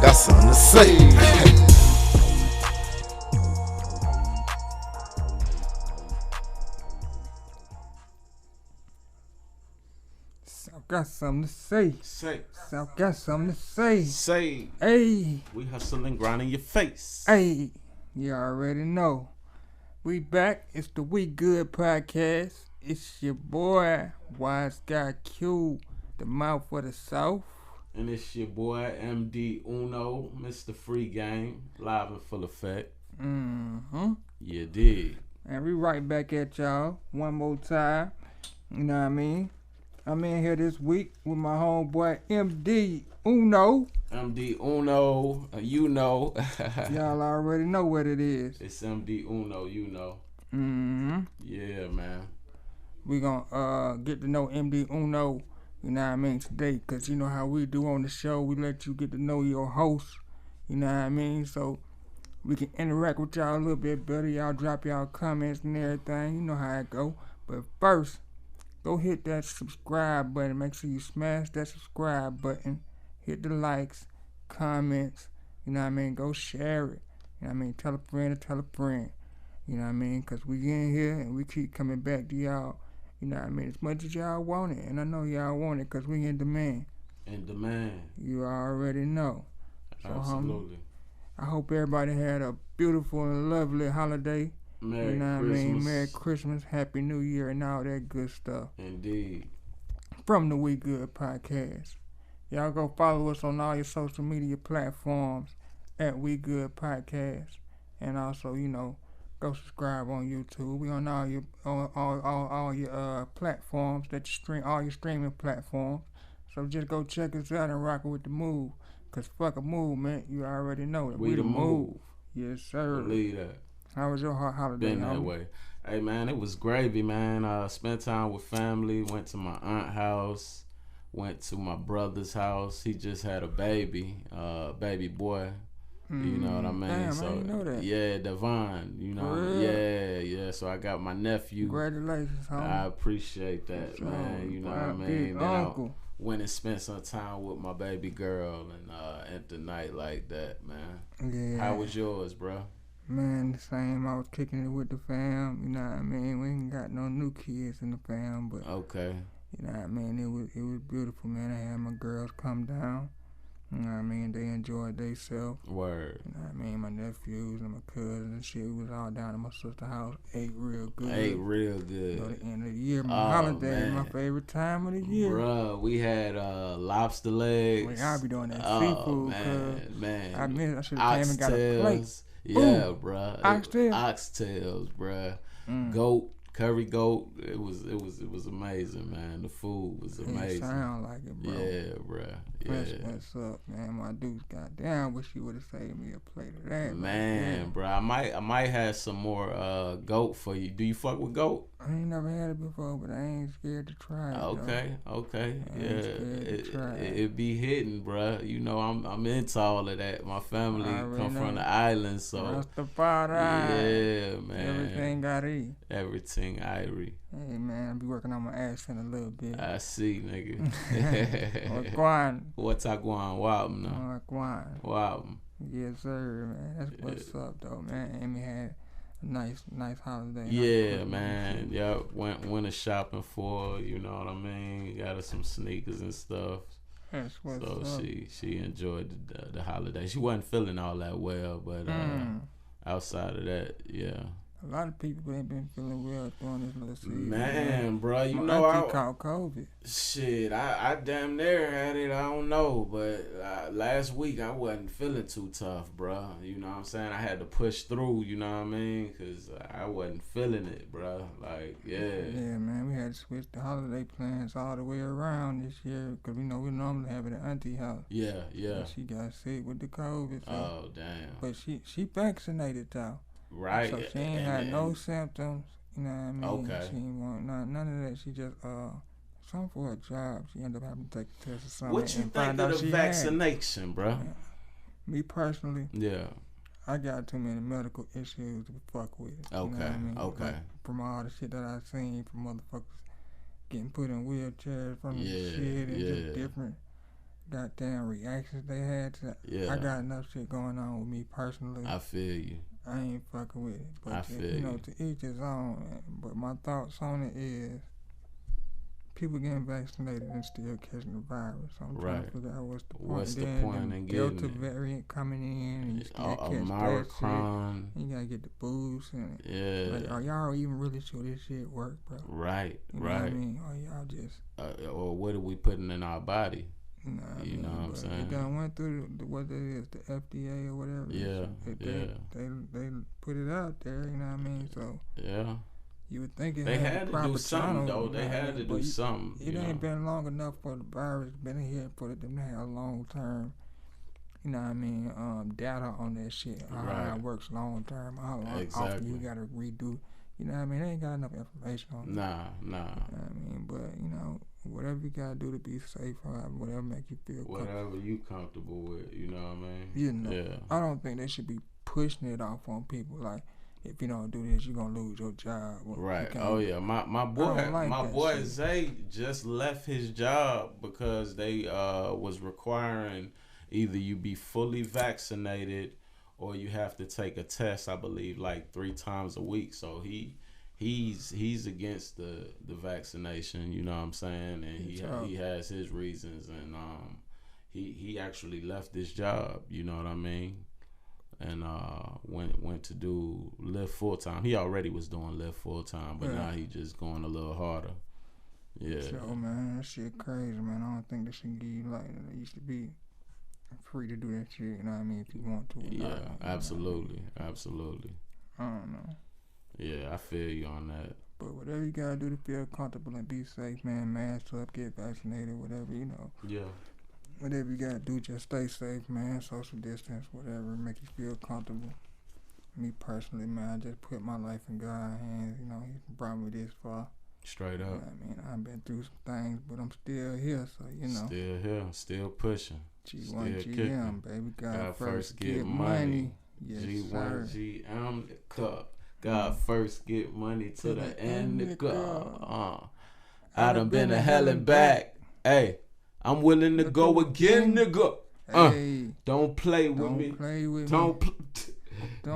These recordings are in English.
Got something to say. South got something to say. Say, South got something to say. say, Hey, we hustle and grind in your face. hey, you already know. We back. It's the We Good podcast. It's your boy, Wise Guy Q, the mouth of the South. And it's your boy MD Uno, Mr. Free Game, live in full effect. Mm-hmm. You dig. And we right back at y'all one more time. You know what I mean? I'm in here this week with my homeboy MD Uno. MD Uno, you know. Y'all already know what it is. It's MD Uno, you know. Mm-hmm. Yeah, man. We gonna get to know MD Uno, you know what I mean, today, because you know how we do on the show. We let you get to know your host, you know what I mean, so we can interact with y'all a little bit better. Y'all drop y'all comments and everything. You know how it go. But first, go hit that subscribe button. Make sure you smash that subscribe button. Hit the likes, comments. You know what I mean? Go share it. You know what I mean? Tell a friend to tell a friend. You know what I mean? Because we in here and we keep coming back to y'all. You know what I mean? As much as y'all want it. And I know y'all want it because we in demand. In demand. You already know. So, Absolutely. I hope everybody had a beautiful and lovely holiday. Merry you know Christmas. what I mean? Merry Christmas, Happy New Year, and all that good stuff. Indeed. From the We Good podcast. Y'all go follow us on all your social media platforms at We Good Podcast. And also, you know, go subscribe on YouTube. We on all your platforms that you stream, all your streaming platforms. So just go check us out and rock it with the move. Cause fuck a move, man. You already know that We the move. Yes, sir. Believe that. How was your holiday? Been that way. Hey man, it was gravy, man. Spent time with family. Went to my aunt's house. Went to my brother's house. He just had a baby, baby boy. You know what I mean? Damn, so I didn't know that. yeah, Devon. You know, For yeah. So I got my nephew. Congratulations, homie. I appreciate that, man. You know what I mean? Big Then uncle. I went and spent some time with my baby girl and at the night like that, man. Yeah. How was yours, bro? Man, the same. I was kicking it with the fam. You know what I mean? We ain't got no new kids in the fam, but Okay. you know what I mean? It was beautiful, man. I had my girls come down. You know what I mean? They enjoyed themselves. Word. You know what I mean? My nephews and my cousins and shit. We was all down at my sister's house. Ate real good. Ate real good. You know, the end of the year, my Oh, holiday, man. my favorite time of the year. Bruh, we had lobster legs. I'll be doing that Oh, seafood. man. I should have came and got a plate. Oxtails. Yeah, bruh. Oxtails? Oxtails, bruh. Goat, curry goat. It was amazing, man. The food was amazing. It sound like it, bro. Yeah, bruh. That's Yeah. what's up, man. My dudes, goddamn, wish you would have saved me a plate of that. Man, bruh. I might have some more goat for you. Do you fuck with goat? I ain't never had it before, but I ain't scared to try it. Okay. I ain't scared to try it. It be hitting, bruh. You know, I'm into all of that. My family I already come from know. the island, so Rastafari. yeah, man. Everything got E. Everything Irie. Hey, man, I be working on my accent a little bit. I see, nigga. Guan. What's I going? Wabm, no? Guan. Wabm. Yes, sir, man. That's what's up, though, man. Amy had a nice holiday. Yeah, man. Yeah, went shopping for, you know what I mean? Got her some sneakers and stuff. That's what's So up. she enjoyed the holiday. She wasn't feeling all that well, but outside of that, yeah. A lot of people ain't been feeling well during this little season. Man, bro, you My know auntie caught COVID. Shit, I damn near had it. I don't know, but last week I wasn't feeling too tough, bro. You know what I'm saying? I had to push through. You know what I mean? Cause I wasn't feeling it, bro. Like, yeah. Yeah, man, we had to switch the holiday plans all the way around this year because we know we normally have it at auntie house. Yeah. But she got sick with the COVID. So. Oh, damn. But she vaccinated though. Right. So she ain't had no symptoms. You know what I mean? Okay. She ain't want none of that. She just something for her job. She ended up having to take a test or something. What you and think find of out the she vaccination, bro? had. Me personally, Yeah. I got too many medical issues to fuck with. You know Okay. what I mean? Okay. Like, from all the shit that I've seen from motherfuckers getting put in wheelchairs from the shit and just different goddamn reactions they had to, Yeah. I got enough shit going on with me personally. I feel you. I ain't fucking with it. But I feel you know, you. to each his own. But my thoughts on it is people getting vaccinated and still catching the virus. So I'm trying to figure out what's the point. What's the then point in getting Delta variant coming in and you still catch that Omicron. shit. You gotta get the boost and Yeah. like, are y'all even really sure this shit work, bro? Right. You know right. what I mean? Or y'all just or what are we putting in our body? you know what I mean? Know what I'm saying? It done went through what it is, the FDA or whatever. Yeah. They put it out there, you know what I mean? So yeah. you would think they had to do something though. They had to do something. It ain't been long enough for the virus been here for them to have long term. You know what I mean? Data on that shit. How it works long term. How often you gotta redo. You know what I mean? They ain't got enough information on it. Nah. You know what I mean? But you know, whatever you gotta do to be safe, whatever make you feel whatever you comfortable with. You know what I mean? You know. I don't think they should be pushing it off on people like, if you don't do this, you're gonna lose your job. Right. Oh yeah. My boy Zay just left his job because they was requiring either you be fully vaccinated or you have to take a test, I believe, like 3 times a week. So he's against the vaccination, you know what I'm saying? And he has his reasons, and he actually left his job, you know what I mean? And went to do Lyft full time. He already was doing Lyft full time, but now he just going a little harder. Yeah. So man, that shit crazy, man. I don't think they should give you like it used to be free to do that shit. You know what I mean? If you want to. Yeah, absolutely, absolutely. I don't know. Yeah, I feel you on that. But whatever you gotta do to feel comfortable and be safe, man. Mask up, get vaccinated, whatever, you know. Yeah. Whatever you gotta do, just stay safe, man. Social distance, whatever, make you feel comfortable. Me personally, man, I just put my life in God's hands. You know, He brought me this far. Straight up. You know what I mean, I've been through some things, but I'm still here, so you know. Still here, still pushing. G1 still GM, baby. God first get money. Yes, G1 sir. GM the cup. God first get money to the end the cup. I done been to hell and back. Hey. I'm willing to go again, nigga. Hey, don't play with me.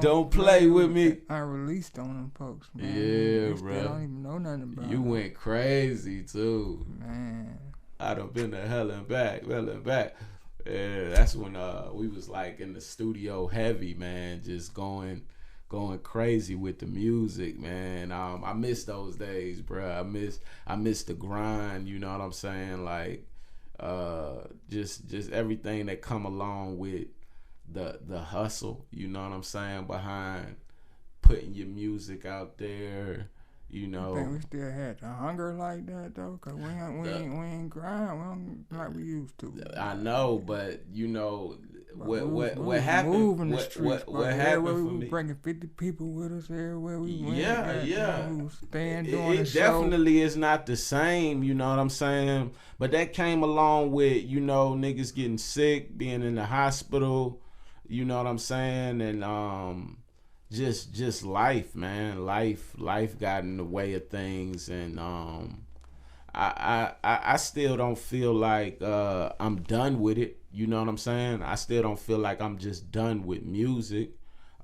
Don't play with me. I released on them folks, man. Yeah, bro. They don't even know nothing about you went crazy too, man. I done been to hell and back. Yeah, that's when we was like in the studio heavy, man, just going crazy with the music, man. I miss those days, bro. I miss the grind. You know what I'm saying? Like. Just everything that come along with the hustle, you know what I'm saying, behind putting your music out there, you know. I think we still had the hunger like that though, cause we ain't grind, we don't like we used to. I know, but you know what happened? What happened for me? We bringing 50 people with us everywhere we went. Yeah. We was staying doing it definitely is not the same, you know what I'm saying? But that came along with, you know, niggas getting sick, being in the hospital, you know what I'm saying? And just life, man. Life got in the way of things, and I still don't feel like I'm done with it. You know what I'm saying? I still don't feel like I'm just done with music.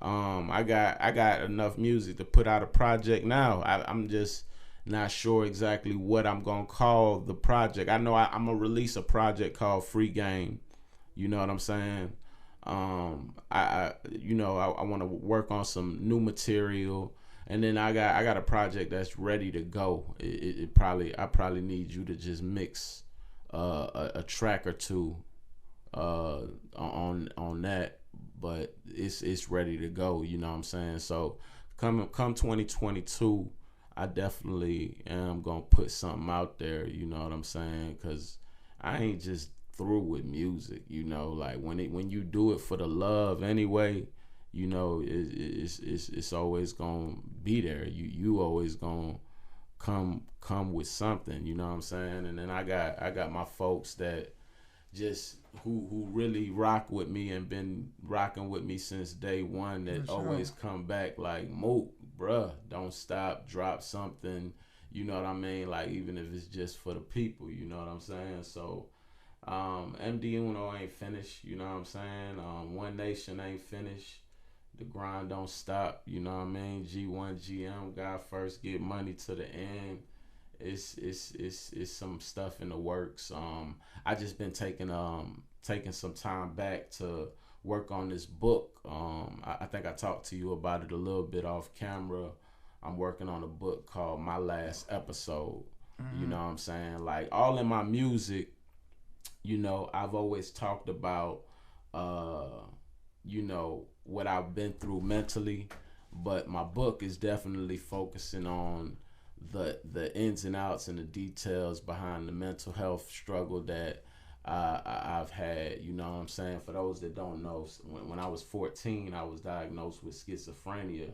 I got enough music to put out a project now. I'm just not sure exactly what I'm gonna call the project. I know I'm gonna release a project called Free Game. You know what I'm saying? I want to work on some new material, and then I got a project that's ready to go. I probably need you to just mix a track or two on that, but it's ready to go. You know what I'm saying? So come 2022, I definitely am gonna put something out there. You know what I'm saying? Cause I ain't just through with music. You know, like when you do it for the love anyway, you know, it's always gonna be there. You always gonna come with something. You know what I'm saying? And then I got my folks that just who really rock with me and been rocking with me since day one, that always come back like, Mook, bruh, don't stop, drop something, you know what I mean? Like, even if it's just for the people, you know what I'm saying? So MD Uno ain't finished, you know what I'm saying? One Nation ain't finished. The grind don't stop, you know what I mean? G1 GM, God first, get money to the end. It's some stuff in the works. I just been taking some time back to work on this book. I think I talked to you about it a little bit off camera. I'm working on a book called My Last Episode. You know what I'm saying? Like all in my music, you know, I've always talked about you know, what I've been through mentally, but my book is definitely focusing on the ins and outs and the details behind the mental health struggle that I've had. You know what I'm saying? For those that don't know, when I was 14, I was diagnosed with schizophrenia,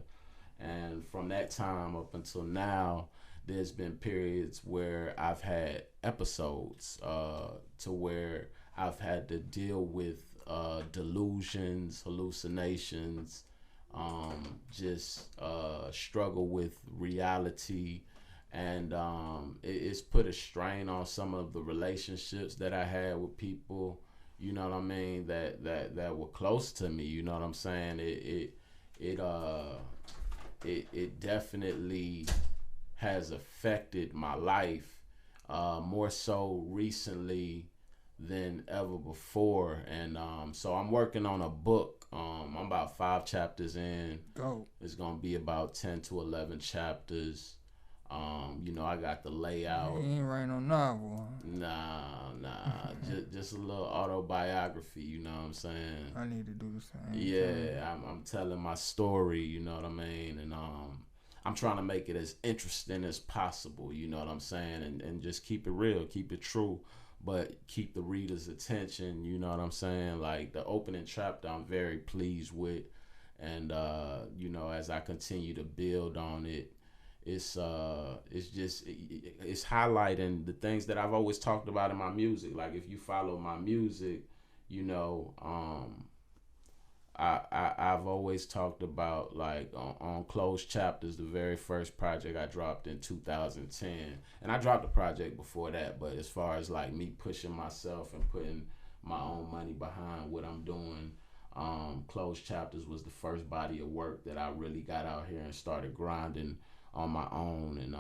and from that time up until now, there's been periods where I've had episodes to where I've had to deal with delusions, hallucinations, just struggle with reality, and it's put a strain on some of the relationships that I had with people. You know what I mean? That were close to me. You know what I'm saying? It definitely has affected my life more so recently than ever before, and so I'm working on a book. I'm about 5 chapters in. Go. It's gonna be about 10 to 11 chapters. You know, I got the layout. You ain't writing no novel. Nah, just a little autobiography. You know what I'm saying? I need to do the same. Yeah, I'm telling my story. You know what I mean? And I'm trying to make it as interesting as possible. You know what I'm saying? And just keep it real, keep it true, but keep the reader's attention. You know what I'm saying? Like the opening chapter, I'm very pleased with, and you know, as I continue to build on it, it's highlighting the things that I've always talked about in my music. Like if you follow my music, you know, I've always talked about, like, on Closed Chapters, the very first project I dropped in 2010, and I dropped a project before that, but as far as like me pushing myself and putting my own money behind what I'm doing, Closed Chapters was the first body of work that I really got out here and started grinding on my own. And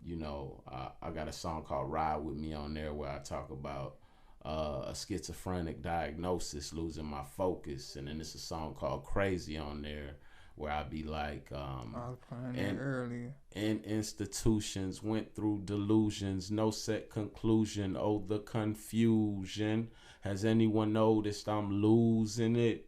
you know, I got a song called Ride With Me on there where I talk about a schizophrenic diagnosis, losing my focus, and then there's a song called Crazy on there where I be like, I was playing that earlier. in institutions, went through delusions, no set conclusion, oh the confusion, has anyone noticed I'm losing it?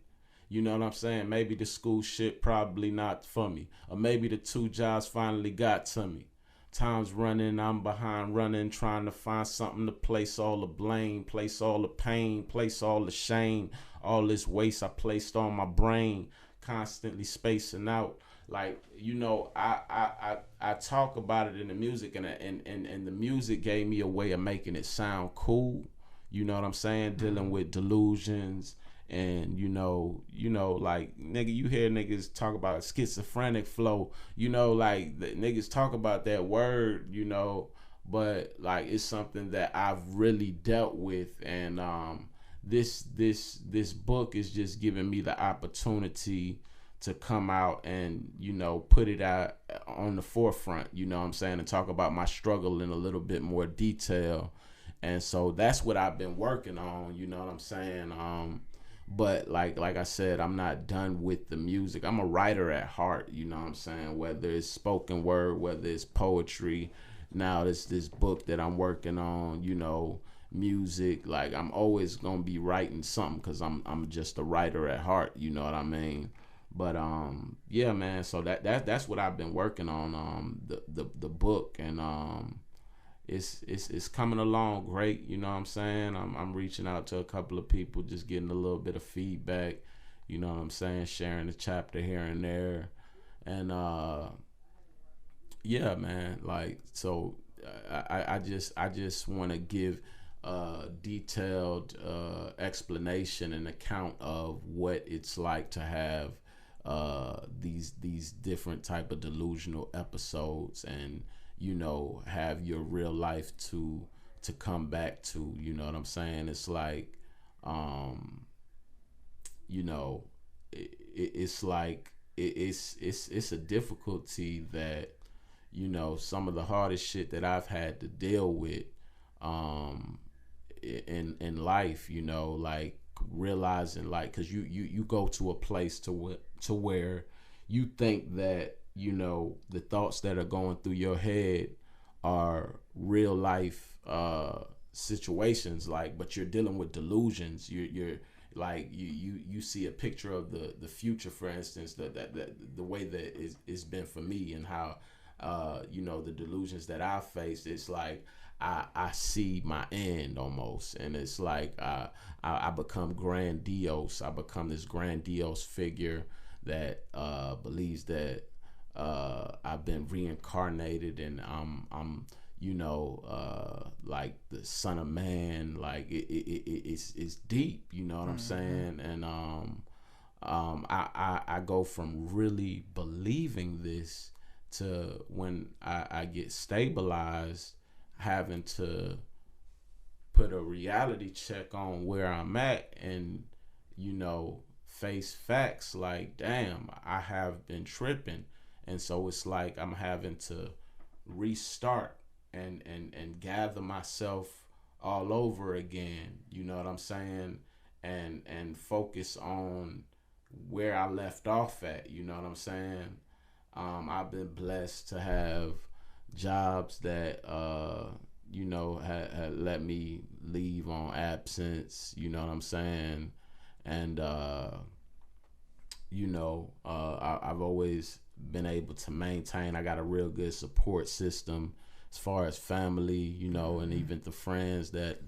You know what I'm saying? Maybe the school shit probably not for me, or maybe the 2 jobs finally got to me. Time's running, I'm behind running, trying to find something to place all the blame, place all the pain, place all the shame, all this waste I placed on my brain, constantly spacing out. Like, you know, I talk about it in the music, and the music gave me a way of making it sound cool. You know what I'm saying? Dealing with delusions. And you know, like, nigga, you hear niggas talk about schizophrenic flow, you know, like the niggas talk about that word, you know, but like it's something that I've really dealt with, and this book is just giving me the opportunity to come out and, you know, put it out on the forefront, you know what I'm saying, and talk about my struggle in a little bit more detail. And so that's what I've been working on, you know what I'm saying. But like I said, I'm not done with the music. I'm a writer at heart, you know what I'm saying? Whether it's spoken word, whether it's poetry. Now this book that I'm working on, you know, music. Like I'm always gonna be writing something because I'm just a writer at heart, you know what I mean? But yeah, man. So that's what I've been working on. The book, and it's coming along great, you know what I'm saying? I'm reaching out to a couple of people, just getting a little bit of feedback, you know what I'm saying, sharing a chapter here and there. And yeah, man, like, so I just want to give detailed explanation and account of what it's like to have these different type of delusional episodes, and you know, have your real life to to come back to. You know what I'm saying? It's like, you know, it's like it's a difficulty that, you know, some of the hardest shit that I've had to deal with in life, you know, like realizing, like, because you go to a place to where you think that, you know, the thoughts that are going through your head are real life situations, like, but you're dealing with delusions. You're like you see a picture of the future, for instance, that the way that it's been for me, and how you know, the delusions that I faced. It's like I see my end almost, and it's like I become grandiose. I become this grandiose figure that believes that I've been reincarnated, and I'm you know, like the son of man. Like it's deep, you know what I'm saying? And I go from really believing this to, when I get stabilized, having to put a reality check on where I'm at, and, you know, face facts like, damn, I have been tripping. And so it's like I'm having to restart and gather myself all over again, you know what I'm saying? And focus on where I left off at, you know what I'm saying? I've been blessed to have jobs that you know, had let me leave on absence, you know what I'm saying? And you know, I've always been able to maintain. I got a real good support system as far as family, you know, and even the friends that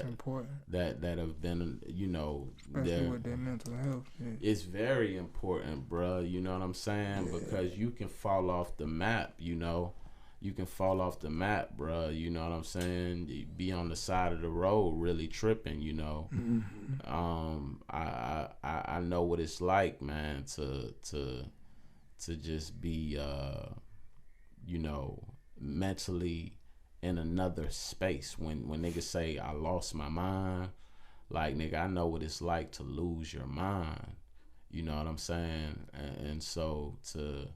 important. that have been, you know, Especially with their mental health. Yeah. It's very important, bruh. You know what I'm saying? Yeah. Because you can fall off the map, you know. You can fall off the map, bruh. You know what I'm saying? You be on the side of the road really tripping, you know. Mm-hmm. I know what it's like, man, to just be you know, mentally in another space. When niggas say I lost my mind, like, nigga, I know what it's like to lose your mind. You know what I'm saying? And so to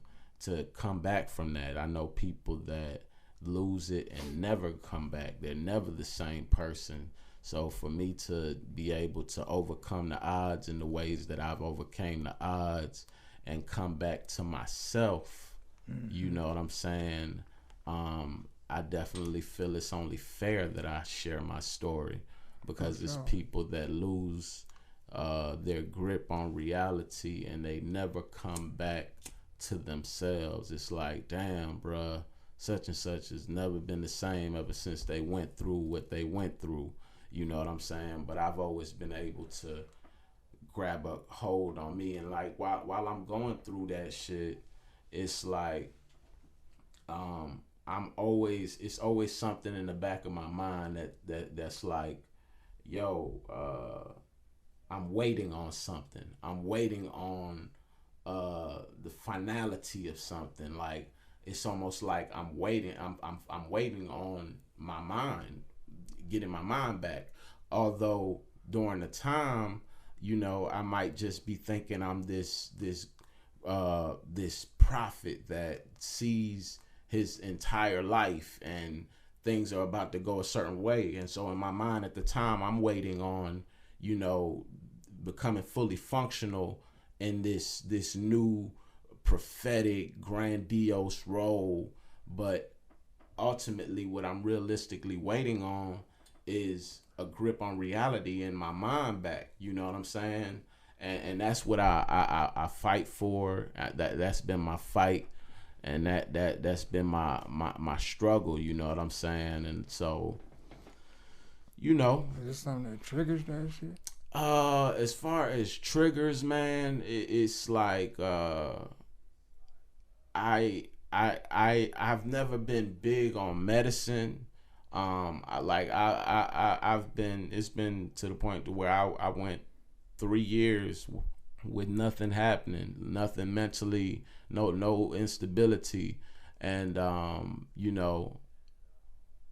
come back from that, I know people that lose it and never come back. They're never the same person. So for me to be able to overcome the odds in the ways that I've overcame the odds and come back to myself, you know what I'm saying? I definitely feel it's only fair that I share my story, because it's people that lose their grip on reality and they never come back to themselves. It's like, damn, bruh, such and such has never been the same ever since they went through what they went through. You know what I'm saying? But I've always been able to grab a hold on me, and like while I'm going through that shit, it's like it's always something in the back of my mind that's like, yo, I'm waiting on something. I'm waiting on the finality of something. Like, it's almost like I'm waiting on my mind, getting my mind back. Although during the time, you know, I might just be thinking I'm this prophet that sees his entire life and things are about to go a certain way. And so in my mind at the time, I'm waiting on, you know, becoming fully functional in this new prophetic, grandiose role. But ultimately, what I'm realistically waiting on is a grip on reality in my mind back. You know what I'm saying? And that's what I fight for. That's been my fight, and that's been my struggle. You know what I'm saying? And so, you know, is this something that triggers that shit? As far as triggers, man, it's like I've never been big on medicine. It's been to the point to where I went 3 years with nothing happening, nothing mentally, no instability, and you know,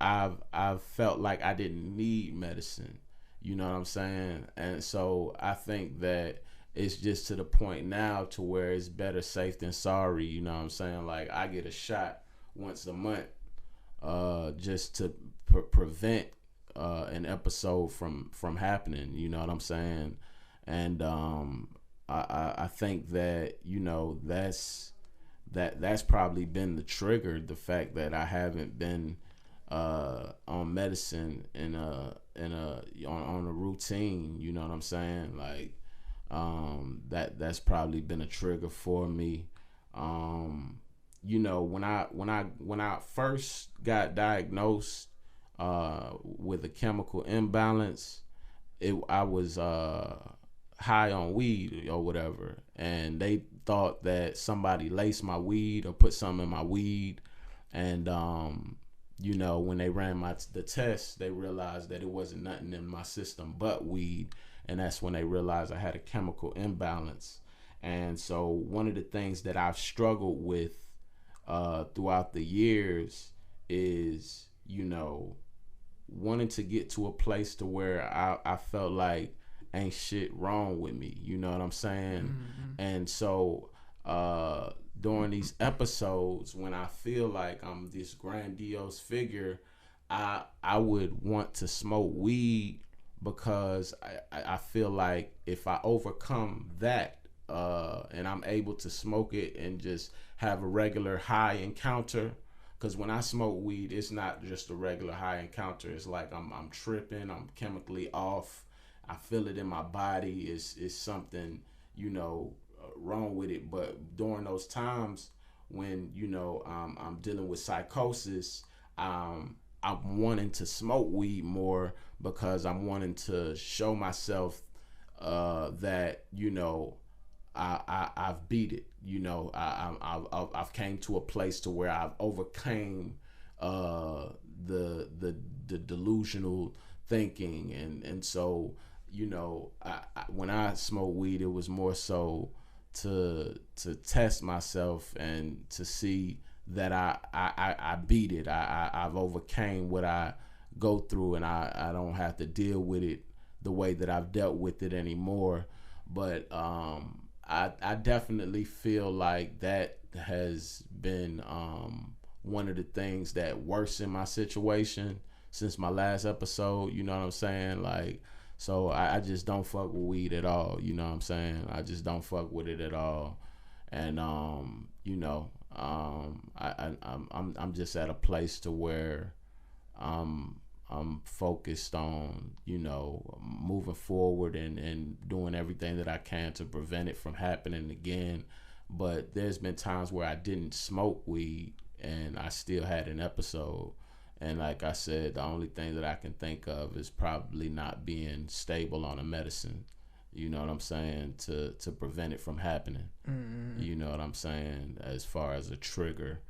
I've felt like I didn't need medicine. You know what I'm saying? And so I think that it's just to the point now to where it's better safe than sorry. You know what I'm saying? Like I get a shot once a month, just to prevent an episode from happening. You know what I'm saying? And I think that that's probably been the trigger. The fact that I haven't been on medicine on a routine. You know what I'm saying? Like that's probably been a trigger for me. When I first got diagnosed with a chemical imbalance, I was high on weed or whatever, and they thought that somebody laced my weed or put something in my weed, and when they ran the test, they realized that it wasn't nothing in my system but weed, and that's when they realized I had a chemical imbalance. And so one of the things that I've struggled with throughout the years is, wanting to get to a place to where I felt like ain't shit wrong with me. You know what I'm saying? Mm-hmm. And so during these episodes, when I feel like I'm this grandiose figure, I would want to smoke weed because I feel like if I overcome that and I'm able to smoke it and just have a regular high encounter, because when I smoke weed, it's not just a regular high encounter. It's like I'm tripping, I'm chemically off. I feel it in my body. It's something, wrong with it. But during those times when, I'm dealing with psychosis, I'm wanting to smoke weed more because I'm wanting to show myself that, I've beat it. I've came to a place to where I've overcame the delusional thinking, and so when I smoked weed, it was more so to test myself and to see that I beat it. I've overcame what I go through, and I don't have to deal with it the way that I've dealt with it anymore. But I definitely feel like that has been one of the things that worsened my situation since my last episode. You know what I'm saying? Like, so I just don't fuck with weed at all. You know what I'm saying? I just don't fuck with it at all. And I'm just at a place to where I'm focused on, moving forward and doing everything that I can to prevent it from happening again. But there's been times where I didn't smoke weed and I still had an episode. And like I said, the only thing that I can think of is probably not being stable on a medicine. You know what I'm saying? To prevent it from happening. Mm-hmm. You know what I'm saying? As far as a trigger.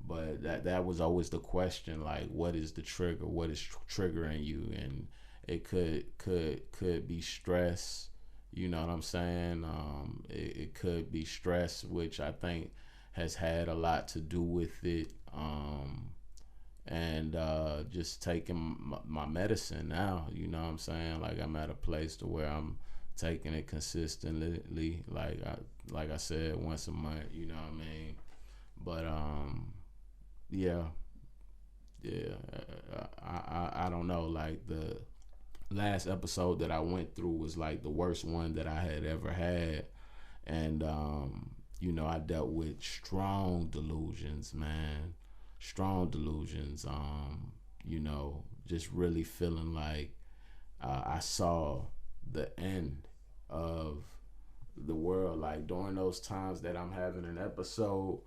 But that was always the question, like, what is the trigger? What is triggering you? And it could be stress. You know what I'm saying? It could be stress, which I think has had a lot to do with it. And just taking my medicine now. You know what I'm saying? Like, I'm at a place to where I'm taking it consistently. Like I said, once a month. You know what I mean? But yeah, I don't know. Like, the last episode that I went through was like the worst one that I had ever had, and I dealt with strong delusions, man. Strong delusions. Just really feeling like I saw the end of the world. Like, during those times that I'm having an episode,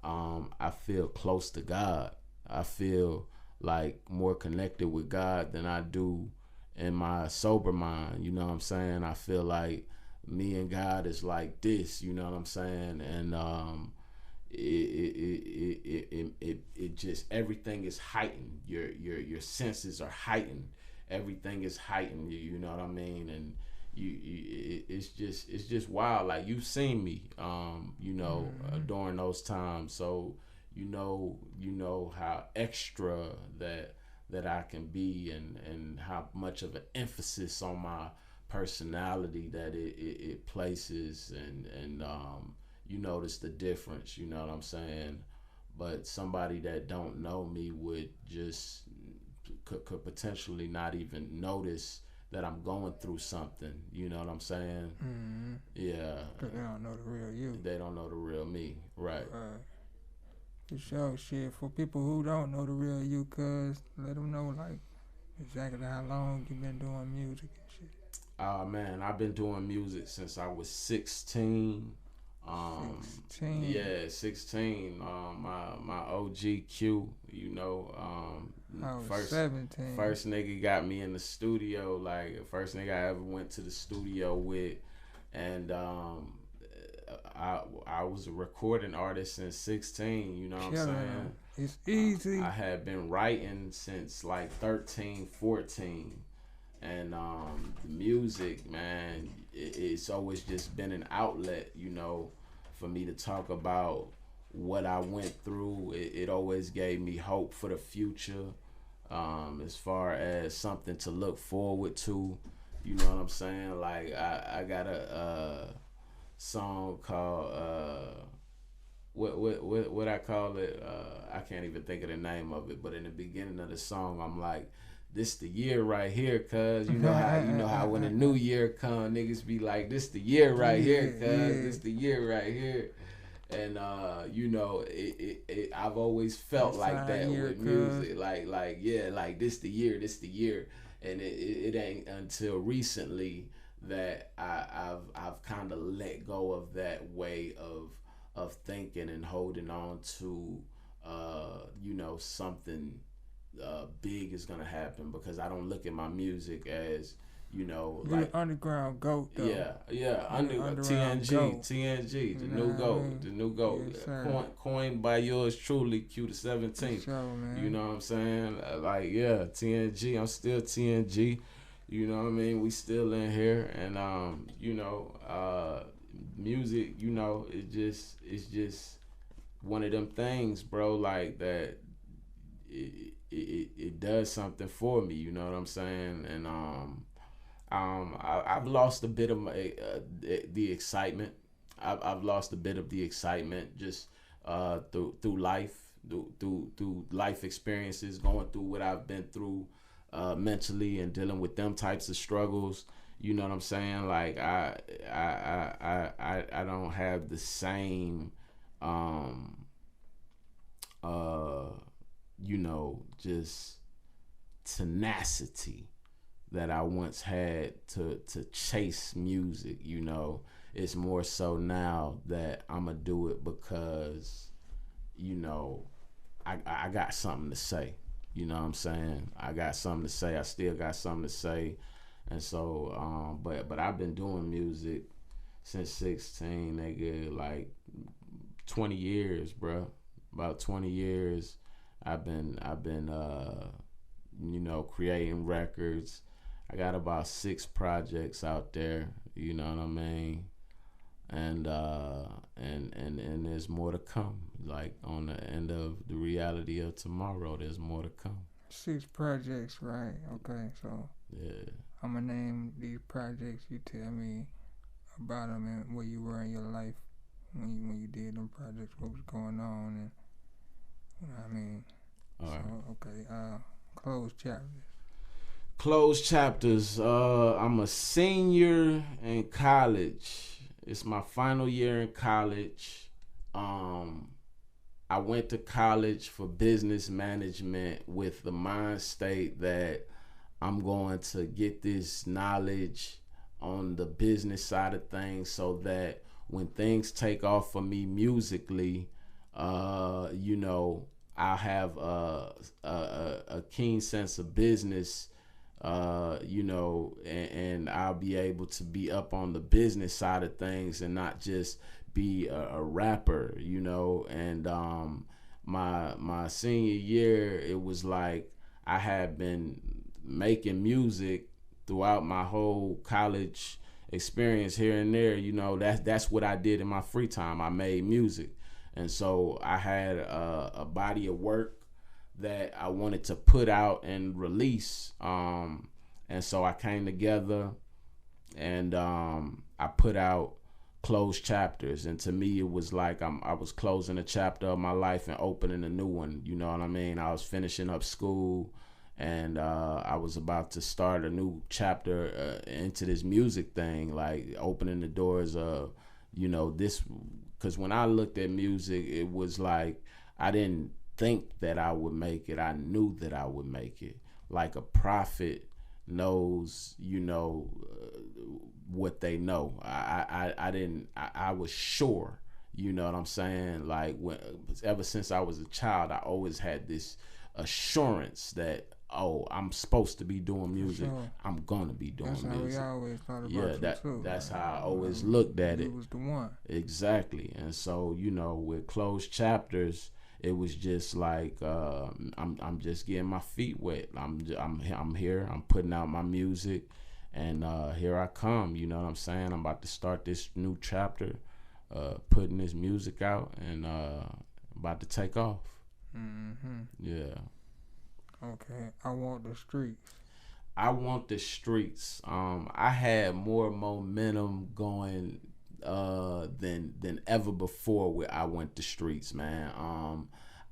I feel close to God. I feel like more connected with God than I do in my sober mind. You know what I'm saying? I feel like me and God is like this. You know what I'm saying? And it just, everything is heightened. Your senses are heightened. Everything is heightened. You know what I mean? And it's just wild. Like, you've seen me during those times, so you know how extra that that I can be, and how much of an emphasis on my personality that it places, and you notice the difference, you know what I'm saying? But somebody that don't know me would just could potentially not even notice that I'm going through something, you know what I'm saying? Mm-hmm. Yeah. Cause they don't know the real you. They don't know the real me, right? For sure, shit. For people who don't know the real you, cuz let them know like exactly how long you been doing music and shit. Man, I've been doing music since I was 16. 16. Yeah, 16. My OG Q, you know, I was 17. First nigga got me in the studio, like first nigga I ever went to the studio with, and I was a recording artist since 16. You know what I'm saying? It's easy. I had been writing since like 13, 14. And the music, man, it's always just been an outlet, you know, for me to talk about what I went through. It always gave me hope for the future, as far as something to look forward to. You know what I'm saying? Like I got a song called what I call it? I can't even think of the name of it. But in the beginning of the song, I'm like, this the year right here, cuz you know how when the new year come, niggas be like, this the year right here, cuz this the year right here. And you know, I've always felt like that with music, like yeah, like this the year. And it ain't until recently that I've kind of let go of that way of thinking and holding on to you know, something big is gonna happen, because I don't look at my music as, you know, you're like underground goat though. Yeah, underground TNG, the new goat, the new goat, yes, coined by yours truly, Q the 17th. Sure, man. You know what I'm saying? Like yeah, TNG, I'm still TNG. You know what I mean? We still in here, and you know, music, you know, it's just one of them things, bro. Like that, it does something for me. You know what I'm saying? And I've lost a bit of my, the excitement. I've lost a bit of the excitement just through life, through life experiences, going through what I've been through mentally, and dealing with them types of struggles. You know what I'm saying? Like I don't have the same you know, just tenacity that I once had to chase music. You know, it's more so now that I'ma do it because, you know, I got something to say. You know what I'm saying? I got something to say. I still got something to say. And so, but I've been doing music since 16, nigga, like 20 years, bro. About 20 years. I've been you know, creating records. I got about 6 projects out there, you know what I mean? And there's more to come. Like on the end of the reality of tomorrow, there's more to come. 6 projects, right? Okay, so yeah, I'm gonna name these projects. You tell me about them and where you were in your life when you did them projects, what was going on, and you know what I mean. All right. So, okay, closed chapters. Closed chapters. I'm a senior in college. It's my final year in college. I went to college for business management with the mind state that I'm going to get this knowledge on the business side of things, so that when things take off for me musically, you know, I'll have a keen sense of business, you know, and I'll be able to be up on the business side of things and not just be a rapper, you know. And my senior year, it was like I had been making music throughout my whole college experience here and there. You know, that's what I did in my free time. I made music. And so I had a body of work that I wanted to put out and release. And so I came together and I put out closed chapters, and to me it was like I was closing a chapter of my life and opening a new one. You know what I mean? I was finishing up school, and I was about to start a new chapter into this music thing, like opening the doors of, you know, this. Because when I looked at music, it was like I didn't think that I would make it. I knew that I would make it. Like a prophet knows, you know, what they know. I was sure, you know what I'm saying? Like ever since I was a child, I always had this assurance that, oh, I'm supposed to be doing music. Sure. I'm gonna be doing music. That's how we always thought about too. That's how I always looked at it. It was the one. Exactly. And so, you know, with closed chapters, it was just like I'm just getting my feet wet. I'm here. I'm putting out my music, and here I come. You know what I'm saying? I'm about to start this new chapter, putting this music out, and about to take off. Mm-hmm. Yeah. Okay. I want the streets. I want the streets. I had more momentum going than ever before where I went the streets, man.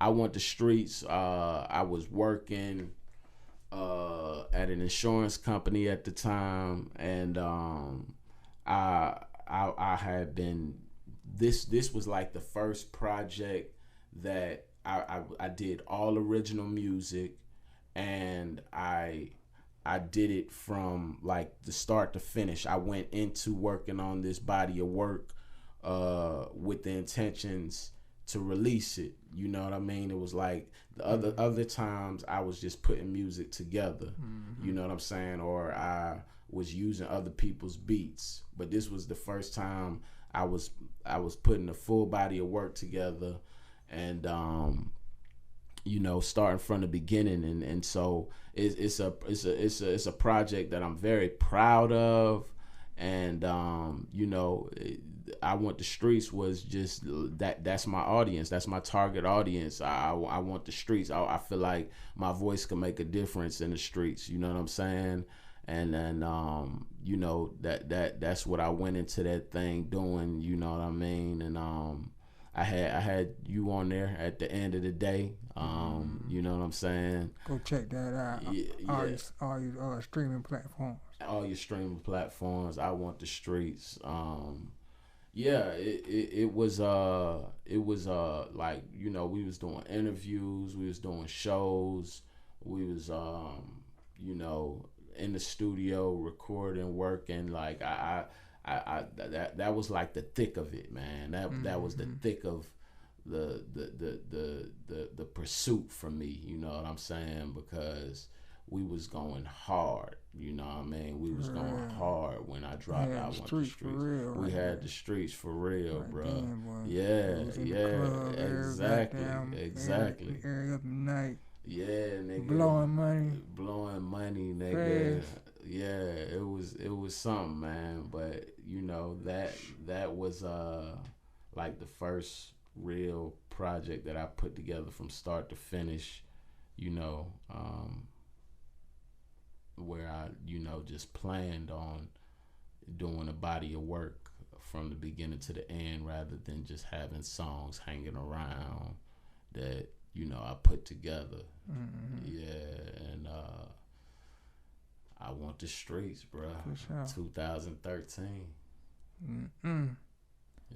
I went the streets. I was working at an insurance company at the time, and I had been this was like the first project that I did all original music, and I did it from like the start to finish. I went into working on this body of work with the intentions to release it. You know what I mean? It was like the other times I was just putting music together. Mm-hmm. You know what I'm saying? Or I was using other people's beats. But this was the first time I was putting a full body of work together, and you know, starting from the beginning, and so it's a project that I'm very proud of, and you know, I Want the Streets was just that's my audience, that's my target audience. I want the streets. I feel like my voice can make a difference in the streets. You know what I'm saying? And then you know, that's what I went into that thing doing. You know what I mean? And I had you on there at the end of the day. You know what I'm saying? Go check that out. Yeah. All your streaming platforms. All your streaming platforms. I Want the Streets. Yeah, it was like, you know, we was doing interviews, we was doing shows, we was you know, in the studio recording, working. Like I that was like the thick of it, man. That was the thick of the pursuit for me. You know what I'm saying? Because we was going hard. You know what I mean? We was going hard when I dropped I Want the Streets. We had the streets for real, bro. Yeah, exactly. Every other night. Yeah, nigga. Blowing money, nigga. Fast. Yeah, it was something, man. But you know, that was like the first real project that I put together from start to finish. You know, where I, you know, just planned on doing a body of work from the beginning to the end, rather than just having songs hanging around that, you know, I put together. Mm-hmm. Yeah, and I Want the Streets, bro. For sure. 2013. Mm-mm.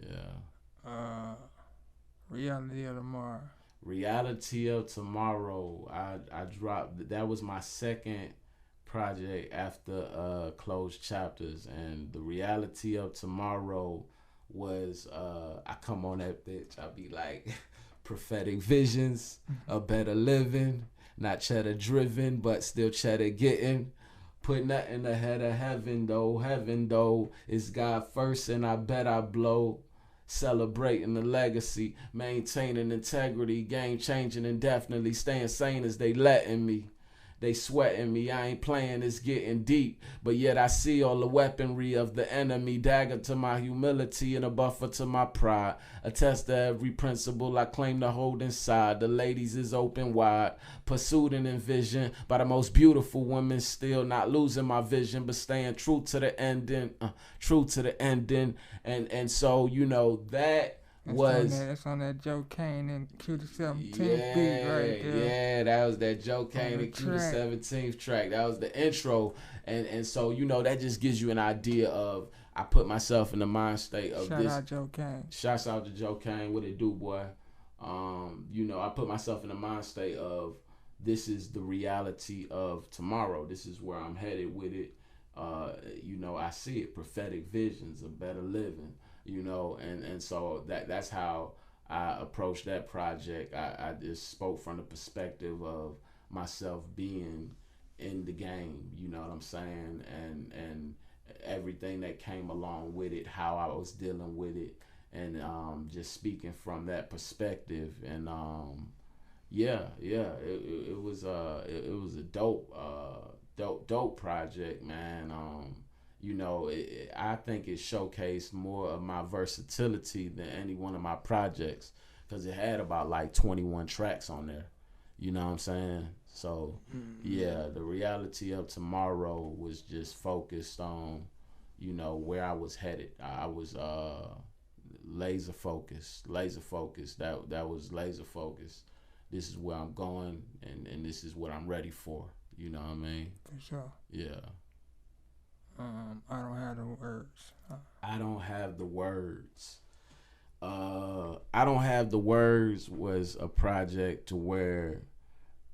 Yeah. Reality of Tomorrow. Reality of Tomorrow. I dropped. That was my second project after Closed Chapters, and the Reality of Tomorrow was I come on that bitch. I be like, prophetic visions, a better living, not cheddar driven, but still cheddar getting. Put nothing ahead of heaven though. Heaven though is God first, and I bet I blow. Celebrating the legacy, maintaining integrity, game changing, and definitely staying sane as they letting me. They sweating me, I ain't playing, it's getting deep. But yet I see all the weaponry of the enemy. Dagger to my humility and a buffer to my pride. A test to every principle I claim to hold inside. The ladies is open wide, pursued and envisioned by the most beautiful women. Still not losing my vision, but staying true to the ending. True to the ending. And so, you know, that's on that Joe Kane and Q the 17th beat right there. Yeah, that was that Joe Kane and Q the 17th track. That was the intro. And so, you know, that just gives you an idea of, I put myself in the mind state of Shout out Joe Kane. Shouts out to Joe Kane. What it do, boy? You know, I put myself in the mind state of, this is the reality of tomorrow. This is where I'm headed with it. You know, I see it. Prophetic visions of better living. You know, and so that's how I approached that project. I just spoke from the perspective of myself being in the game, you know what I'm saying, and everything that came along with it, how I was dealing with it, and just speaking from that perspective. And it was a dope project, man. You know, I think it showcased more of my versatility than any one of my projects, because it had about like 21 tracks on there. You know what I'm saying? So, yeah, the reality of tomorrow was just focused on, you know, where I was headed. I was laser focused. That was laser focused. This is where I'm going, and this is what I'm ready for. You know what I mean? For sure. Yeah. I don't have the words. I don't have the words. I don't have the words was a project to where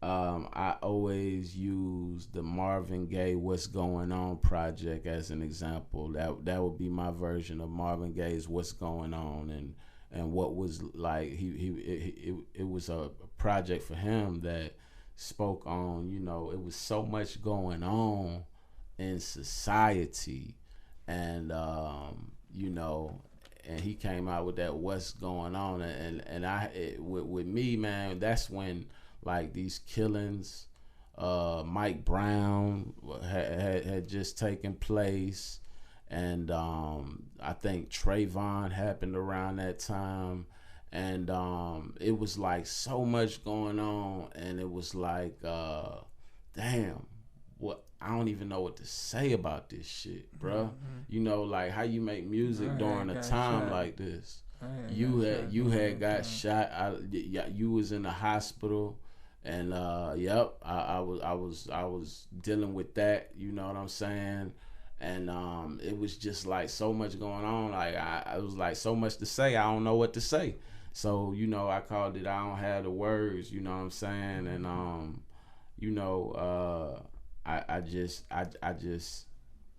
I always use the Marvin Gaye "What's Going On" project as an example. That would be my version of Marvin Gaye's "What's Going On," and what was like it was a project for him that spoke on, you know, it was so much going on in society, and you know, and he came out with that "What's Going On," and with me, man, that's when like these killings, Mike Brown had just taken place, and I think Trayvon happened around that time, and it was like so much going on, and it was like damn, what, I don't even know what to say about this shit, bruh. Mm-hmm. You know, like how you make music during a time shot. Like this. You had got shot. You was in the hospital, and I was dealing with that. You know what I'm saying? And it was just like so much going on. Like I was like so much to say. I don't know what to say. So, you know, I called it, I don't have the words. You know what I'm saying? And you know, I just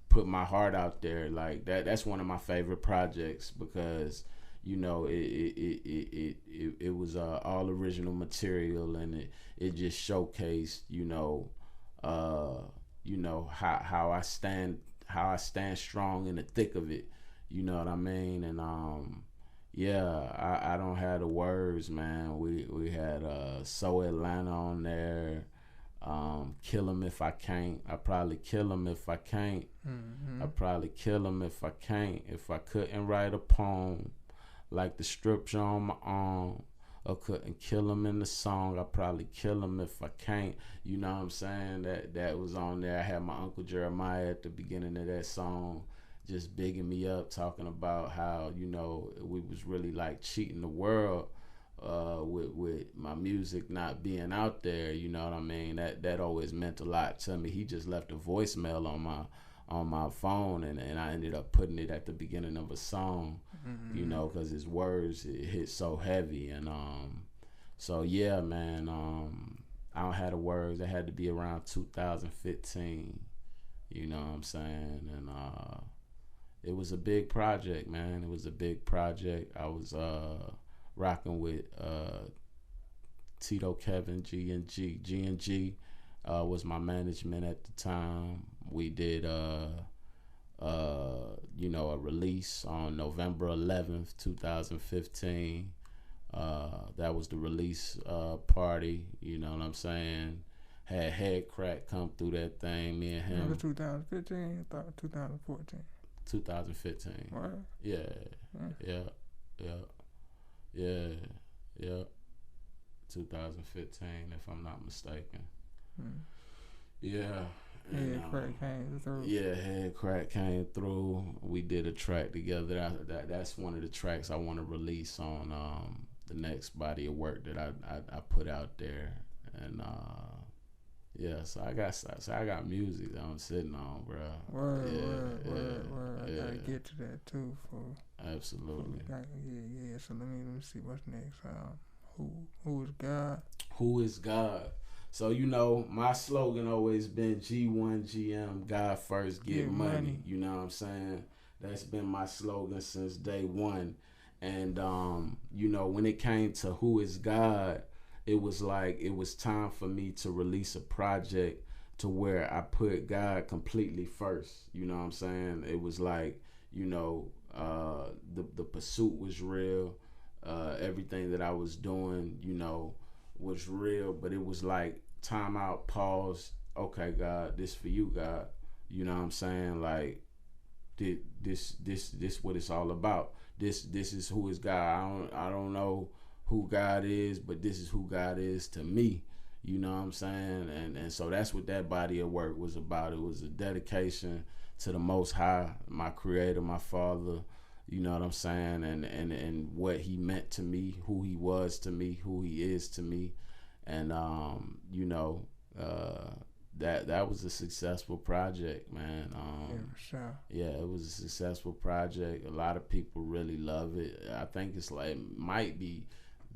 put my heart out there like that. That's one of my favorite projects because, you know, it was all original material, and it just showcased, you know, how I stand strong in the thick of it. You know what I mean? And I don't have the words, man. We had So Atlanta on there. Kill him if I can't. I probably kill him if I can't. Mm-hmm. I probably kill him if I can't. If I couldn't write a poem like the scripture on my arm, or couldn't kill him in the song, I probably kill him if I can't. You know what I'm saying? That was on there. I had my Uncle Jeremiah at the beginning of that song just bigging me up, talking about how, you know, we was really like cheating the world with my music not being out there. You know what I mean? That always meant a lot to me. He just left a voicemail on my phone, and I ended up putting it at the beginning of a song. Mm-hmm. You know, because his words, it hit so heavy. And so yeah, man, I don't have the words. It had to be around 2015. You know what I'm saying? And it was a big project, man. It was a big project. I was rocking with Tito, Kevin, G&G. G&G was my management at the time. We did you know, a release on November 11th, 2015. That was the release party, you know what I'm saying? Had Head Crack come through that thing. Me and him. It was 2015. I thought 2014. 2015. What? Yeah. Mm. Yeah. 2015, if I'm not mistaken. Mm. Yeah. Head Crack came through. Yeah, Head Crack came through. We did a track together. That's one of the tracks I want to release on the next body of work that I put out there. And yeah, so I got music that I'm sitting on, bro. Word. I gotta get to that too. Absolutely. Yeah. So let me see what's next. Who is God? Who is God? So, you know, my slogan always been G1 GM, God first, get money. You know what I'm saying? That's been my slogan since day one. And, you know, when it came to who is God, it was like it was time for me to release a project to where I put God completely first. You know what I'm saying? It was like, you know, the pursuit was real. Everything that I was doing, you know, was real, but it was like time out, pause. Okay, God, this for you, God. You know what I'm saying? Like this what it's all about. This is who is God. I don't know who God is, but this is who God is to me. You know what I'm saying? And so that's what that body of work was about. It was a dedication to the Most High, my Creator, my Father. You know what I'm saying? And what he meant to me, who he was to me, who he is to me. And, you know, that was a successful project, man. Yeah, for sure. Yeah, it was a successful project. A lot of people really love it. I think it's like, it might be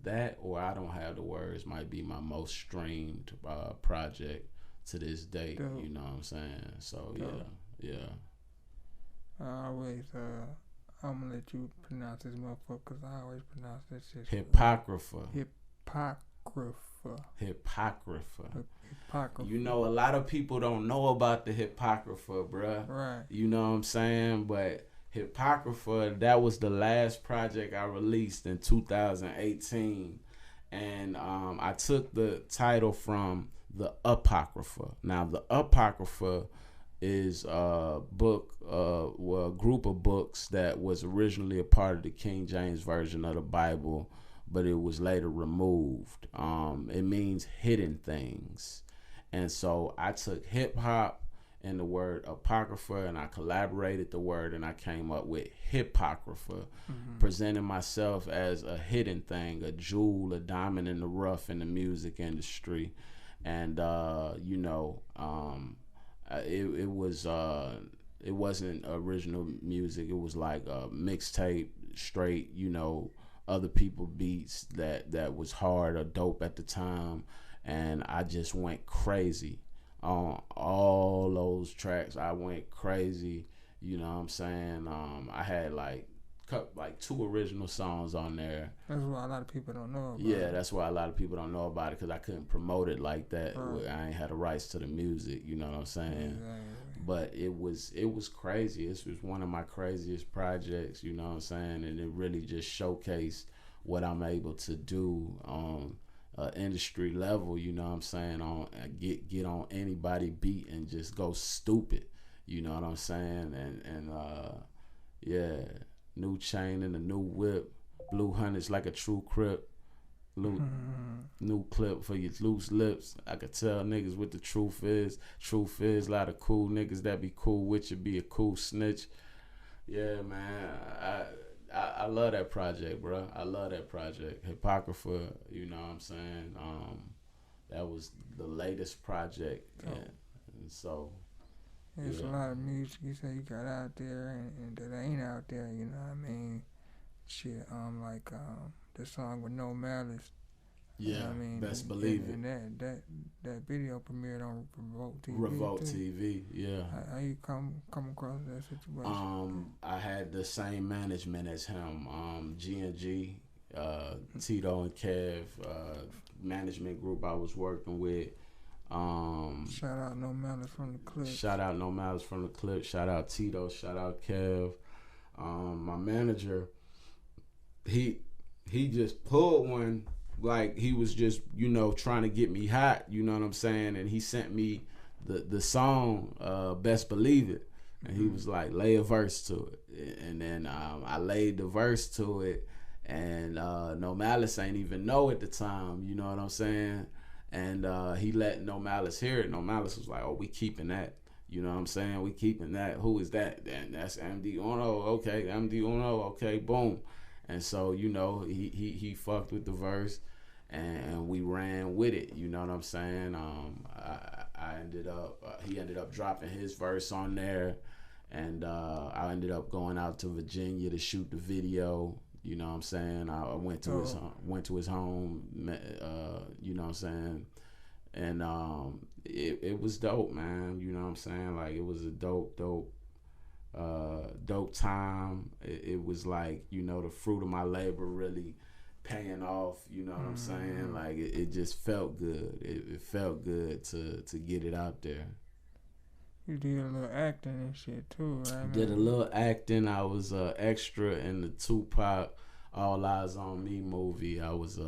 that, or I Don't Have the Words, might be my most streamed project to this date. Dope. You know what I'm saying? So, Dope. yeah. I always, I'm gonna let you pronounce this motherfucker because I always pronounce that shit. Hypocrypha. You know, a lot of people don't know about the Hypocrypha, bruh. Right. You know what I'm saying? But Hypocrypha, that was the last project I released in 2018. And I took the title from the Apocrypha. Now, the Apocrypha is a book, a group of books that was originally a part of the King James Version of the Bible, but it was later removed. It means hidden things. And so I took hip hop and the word apocrypha and I collaborated the word and I came up with Hypocrypha, presenting myself as a hidden thing, a jewel, a diamond in the rough in the music industry. And, you know, it wasn't original music. It was like a mixtape, straight, you know, other people beats that was hard or dope at the time, and I just went crazy on all those tracks. I went crazy, you know what I'm saying? I had like 2 original songs on there. That's why a lot of people don't know about it. Yeah, that's why a lot of people don't know about it, because I couldn't promote it like that. Right. I ain't had the rights to the music, you know what I'm saying? Exactly. But it was crazy. This was one of my craziest projects, you know what I'm saying? And it really just showcased what I'm able to do on industry level, you know what I'm saying? On get on anybody beat and just go stupid, you know what I'm saying? And yeah, new chain and a new whip, blue hundreds like a true crip. New clip for your loose lips. I could tell niggas what the truth is. Truth is, a lot of cool niggas that be cool with you be a cool snitch. Yeah, man. I love that project, bro. I love that project. Hypocrypha, you know what I'm saying? That was the latest project. And so there's a lot of music you say you got out there and that ain't out there, you know what I mean? Shit, like the song with No Malice. Yeah, you know what I mean? Best Believe It. And that video premiered on Revolt TV. Revolt TV, yeah. How you come across that situation? I had the same management as him. G&G, Tito and Kev, management group I was working with. Shout out No Malice from the Clip. Shout out No Malice from the Clip. Shout out Tito. Shout out Kev. My manager, he just pulled one like he was just, you know, trying to get me hot, you know what I'm saying? And he sent me the song, Best Believe It. And he was like, lay a verse to it. And then I laid the verse to it. And No Malice ain't even know at the time, you know what I'm saying? And he let No Malice hear it. No Malice was like, oh, we keeping that. You know what I'm saying? We keeping that. Who is that? And that's MD Uno. Okay, MD Uno. Okay, boom. And so, you know, he fucked with the verse, and we ran with it. You know what I'm saying? I ended up he ended up dropping his verse on there, and I ended up going out to Virginia to shoot the video. You know what I'm saying? I went to his home. You know what I'm saying? And it was dope, man. You know what I'm saying? Like, it was a dope time. It was like, you know, the fruit of my labor really paying off. You know what I'm saying? Like, it just felt good. It felt good to get it out there. You did a little acting and shit too, right? Did a little acting. I was extra in the Tupac All Eyes on Me movie. I was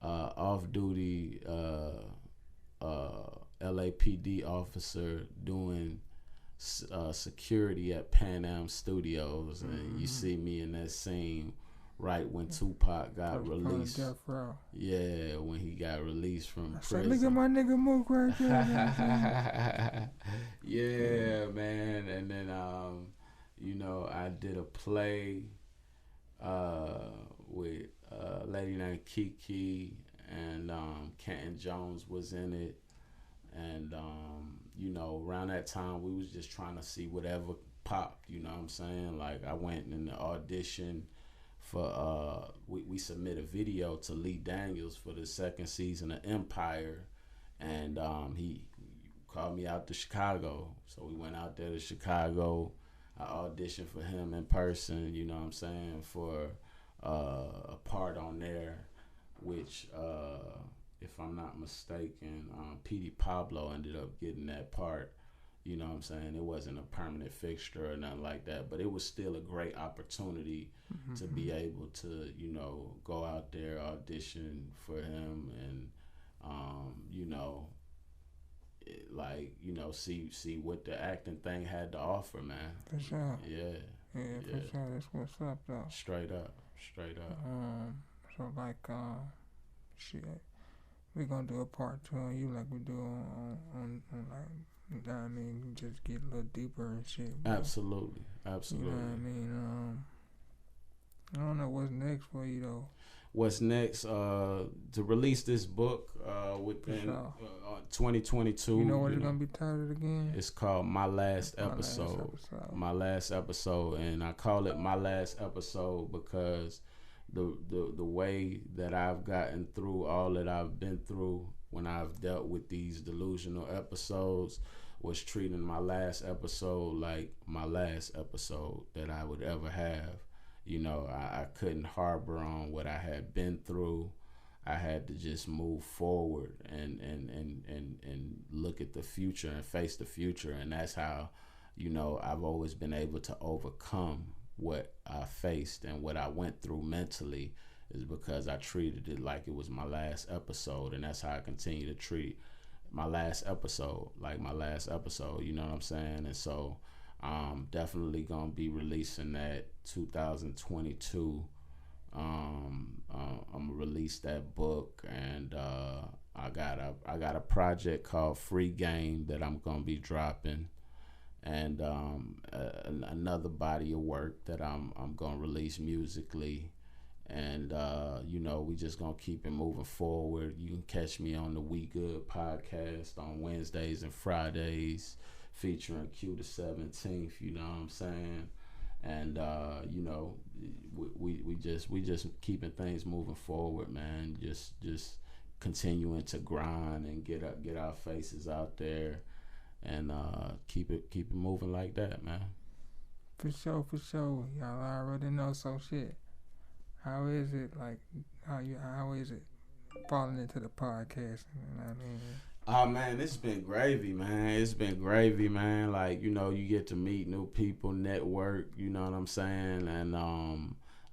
off-duty LAPD officer doing security at Pan Am Studios, and you see me in that scene right when Tupac got released. Yeah, when he got released from prison. Look at my nigga Mook right there. Yeah, man. And then you know, I did a play with a lady named Kiki, and Kenton Jones was in it. And you know, around that time we was just trying to see whatever popped, you know what I'm saying? Like, I went in the audition for we submit a video to Lee Daniels for the second season of Empire, and he called me out to Chicago. So we went out there to Chicago. I auditioned for him in person, you know what I'm saying, for a part on there, which if I'm not mistaken, P.D. Pablo ended up getting that part. You know what I'm saying? It wasn't a permanent fixture or nothing like that, but it was still a great opportunity to be able to, you know, go out there, audition for him, and, you know, see what the acting thing had to offer, man. For sure. Yeah. Yeah, for sure. That's what's up, though. Straight up. So, like, shit, we're gonna do a part 2 on you like we do on like, you know what I mean, just get a little deeper and shit. Bro. Absolutely. You know what I mean? I don't know what's next for you though. What's next? To release this book within 2022. You know what it's gonna be titled again? It's called My Last Episode. My Last Episode, and I call it My Last Episode because the way that I've gotten through all that I've been through when I've dealt with these delusional episodes was treating my last episode like my last episode that I would ever have. You know, I couldn't harbor on what I had been through. I had to just move forward and look at the future and face the future. And that's how, you know, I've always been able to overcome what I faced and what I went through mentally, is because I treated it like it was my last episode. And that's how I continue to treat my last episode like my last episode, you know what I'm saying? And so I'm definitely gonna be releasing that 2022. I'm gonna release that book, and I got a project called Free Game that I'm gonna be dropping, and another body of work that I'm gonna release musically, and you know, we just gonna keep it moving forward. You can catch me on the We Good podcast on Wednesdays and Fridays, featuring Q the 17th. You know what I'm saying? And you know, we just keeping things moving forward, man. Just continuing to grind and get our faces out there, and keep it moving like that, man. For sure. Y'all already know some shit. How is it how is it falling into the podcast? You know what I mean? Oh man, it's been gravy, man. Like, you know, you get to meet new people, network, you know what I'm saying? And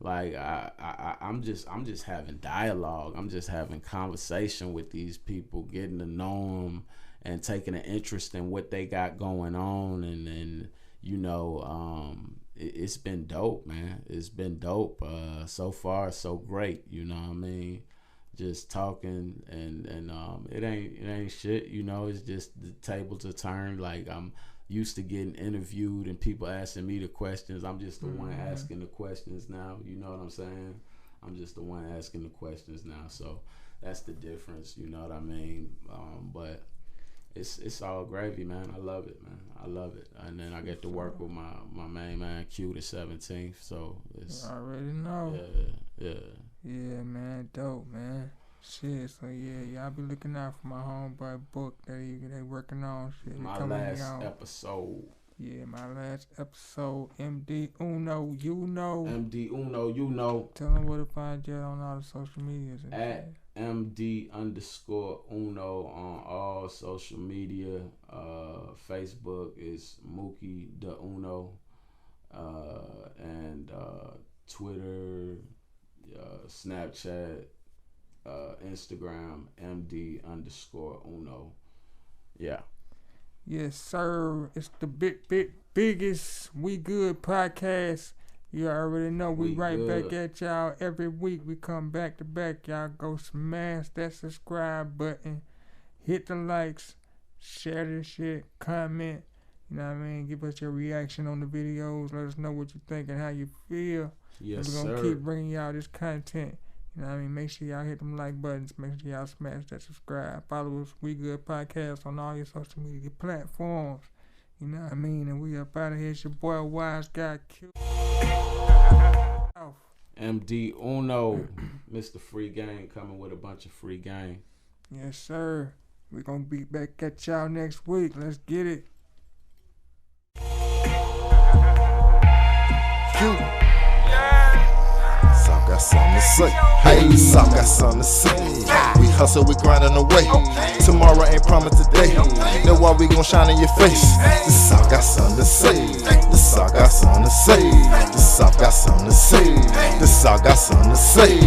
Like I'm just having dialogue. I'm just having conversation with these people, getting to know them, and taking an interest in what they got going on. And you know, it's been dope, man. It's been dope. So far, so great. You know what I mean? Just talking and it ain't shit. You know, it's just the tables are turned. Like I'm used to getting interviewed and people asking me the questions. I'm just the one asking the questions now. You know what I'm saying? I'm just the one asking the questions now. So that's the difference. You know what I mean? But it's all gravy, man. I love it, man. I love it. And then I get to work with my main man Q the 17th. So it's I already know. Yeah. Yeah, man. Dope, man. Shit, so yeah, y'all be looking out for my homeboy book that they working on. Shit, My last episode. Yeah, my last episode. MD Uno, you know. MD Uno, you know. Tell them where to find you on all the social medias. And at MD_Uno on all social media. Facebook is Mookie the Uno. And Twitter, Snapchat, Instagram, MD_Uno. Yeah. Yes, sir. It's the biggest We Good podcast. You already know we right good. back at y'all every week. We come back to back. Y'all go smash that subscribe button. Hit the likes. Share this shit. Comment. You know what I mean? Give us your reaction on the videos. Let us know what you think and how you feel. Yes, we're going to sir. keep bringing y'all this content. You know what I mean? Make sure y'all hit them like buttons. Make sure y'all smash that subscribe. Follow us, We Good Podcast, on all your social media platforms. You know what I mean? And we up out of here. It's your boy, Wise Guy Q. MD Uno, Mr. Free Game, coming with a bunch of free game. Yes, sir. We're going to be back at y'all next week. Let's get it. Q. South got something to say. Hey, South got something to say. We hustle, we grinding away. Tomorrow ain't promised today. That's why we gon' shine in your face. The South got something to say. The South got something to say. The South got something to say. The South got something to say.